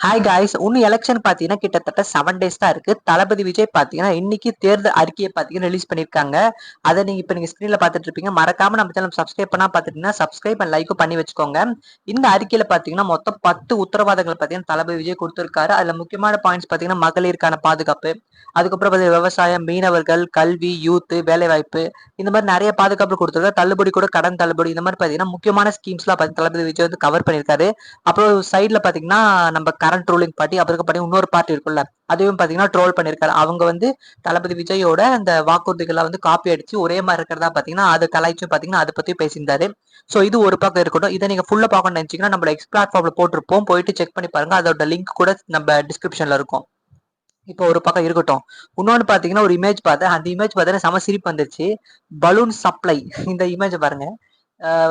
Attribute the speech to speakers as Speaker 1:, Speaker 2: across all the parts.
Speaker 1: Hi guys, இன்னும் election பாத்தீங்கன்னா கிட்டத்தட்ட 7 days தான் இருக்கு. தளபதி விஜய் பாத்தீங்கன்னா இன்னைக்கு தேர்தல் அறிக்கையை பாத்தீங்கன்னா ரிலீஸ் பண்ணிருக்காங்க. அதை நீங்க ஸ்கிரீன்ல பாத்துட்டு இருப்பீங்க. மறக்காம நம்ம சேனல் சப்ஸ்கிரைப் பண்ணா பாத்துட்டீங்கன்னா சப்ஸ்கிரைப் அண்ட் லைக்கும் பண்ணி வச்சுக்கோங்க. இந்த அறிக்கையில பாத்தீங்கன்னா மொத்தம் 10 உத்தரவாதங்கள் பாத்தீங்கன்னா தளபதி விஜய் கொடுத்திருக்காரு. அதுல முக்கியமான பாயிண்ட்ஸ் பாத்தீங்கன்னா மகளிருக்கான பாதுகாப்பு, அதுக்கப்புறம் பாத்தீங்கன்னா விவசாயம், மீனவர்கள், கல்வி, யூத், வேலைவாய்ப்பு, இந்த மாதிரி நிறைய பாதுகாப்பு கொடுத்திருக்காரு. தள்ளுபடி கூட கடன் தள்ளுபடி, இந்த மாதிரி பாத்தீங்கன்னா முக்கியமான ஸ்கீம்ஸ்லாம் தளபதி விஜய் வந்து கவர் பண்ணியிருக்காரு. அப்புறம் சைட்ல பாத்தீங்கன்னா நம்ம கரண்ட் ரூலிங் பார்ட்டி, அப்புறம் பாத்தீங்கன்னா இன்னொரு பார்ட்டி இருக்குல்ல, அதையும் பாத்தீங்கன்னா ட்ரோல் பண்ணிருக்காரு. அவங்க வந்து தளபதி விஜயோட அந்த வாக்குறுதிகளை வந்து காப்பி அடிச்சு ஒரே மாதிரி இருக்கிறதா பாத்தீங்கன்னா அதை கலாய்ச்சும் பாத்தீங்கன்னா அதை பத்தி பேசியிருந்தாரு. சோ இது ஒரு பக்கம் இருக்கட்டும். இதை நீங்க ஃபுல்லா பார்க்கணும்னு நினைச்சீங்கன்னா நம்ம எக்ஸ் பிளாட்ஃபார்ம்ல போட்டிருப்போம், போயிட்டு செக் பண்ணி பாருங்க. அதோட லிங்க் கூட நம்ம டிஸ்கிரிப்ஷன்ல இருக்கும். இப்போ ஒரு பக்கம் இருக்கட்டும். இன்னொன்னு பாத்தீங்கன்னா ஒரு இமேஜ் பார்த்தேன். அந்த இமேஜ் பார்த்தீங்கன்னா செம சிரிப்பு வந்துருச்சு. பலூன் சப்ளை, இந்த இமேஜ் பாருங்க.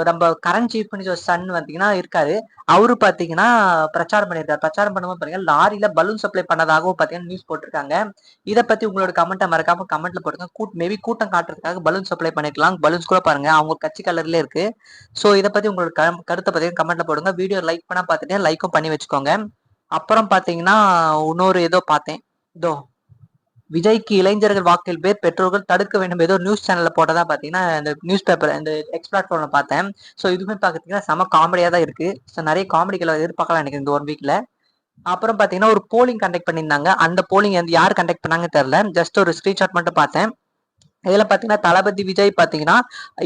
Speaker 1: நம்ம கரண்ட் சீஃப் மினிஸ்டர் சன் பாத்தீங்கன்னா இருக்காரு. அவரு பாத்தீங்கன்னா பிரச்சாரம் பண்ணியிருக்காரு. பிரச்சாரம் பண்ணும்போது பாத்தீங்கன்னா லாரியில பலூன் சப்ளை பண்ணதாகவும் பாத்தீங்கன்னா நியூஸ் போட்டிருக்காங்க. இதை பத்தி உங்களோட கமெண்ட்டை மறக்காம கமெண்ட்ல போட்டுங்க. மேபி கூட்டம் காட்டுறதுக்காக பலூன் சப்ளை பண்ணிருக்கலாம். பலூன்ஸ் கூட பாருங்க அவங்க கட்சி கலர்ல இருக்கு. சோ இதை பத்தி உங்களோட கருத்தை பத்தி கமெண்ட்ல போடுங்க. வீடியோ லைக் பண்ணா பாத்துட்டு லைக்கும் பண்ணி வச்சுக்கோங்க. அப்புறம் பாத்தீங்கன்னா இன்னொரு ஏதோ பார்த்தேன். இதோ விஜய்க்கு இளைஞர்கள் வாக்கில் பேர் பெற்றோர்கள் தடுக்க வேண்டும், ஏதோ நியூஸ் சேனல்ல போட்டதா பாத்தீங்கன்னா இந்த நியூஸ் பேப்பர் இந்த எக்ஸ் பிளாட்ஃபார்ம்ல பார்த்தேன். ஸோ இதுவுமே பாத்தீங்கன்னா செம காமெடியா தான் இருக்கு. ஸோ நிறைய காமெடிகளை எதிர்பார்க்கலாம் எனக்கு இந்த 1 வீக்ல. அப்புறம் பாத்தீங்கன்னா ஒரு போலிங் கண்டக்ட் பண்ணியிருந்தாங்க. அந்த போலிங் வந்து யார் கண்டக்ட் பண்ணாங்கன்னு தெரியல. ஜஸ்ட் ஒரு ஸ்கிரீன்ஷாட் மட்டும் பார்த்தேன். இதுல பாத்தீங்கன்னா தளபதி விஜய் பாத்தீங்கன்னா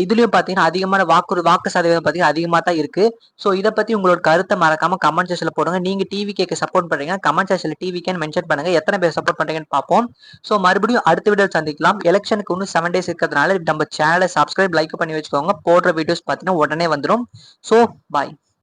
Speaker 1: இதுலயும் பாத்தீங்கன்னா அதிகமான வாக்கு சதவீதம் பாத்தீங்கன்னா அதிகமா தான் இருக்கு. சோ இதை பத்தி உங்களோட கருத்தை மறக்காம கமெண்ட் செக்ஷன்ல போடுங்க. நீங்க டிவி கேக்கு சப்போர்ட் பண்றீங்க, கமெண்ட் செக்ஷன்ல டிவி கேன்னு மென்ஷன் பண்ணுங்க. எத்தனை பேர் சப்போர்ட் பண்றீங்கன்னு பார்ப்போம். சோ மறுபடியும் அடுத்த வீடியோ சந்திக்கலாம். எலெக்ஷனுக்கு இன்னும் 7 days இருக்கிறதுனால நம்ம சேனலை சப்ஸ்கிரைப் லைக் பண்ணி வச்சுக்கோங்க. போடுற வீடியோஸ் பாத்தீங்கன்னா உடனே வந்துடும். சோ பாய்.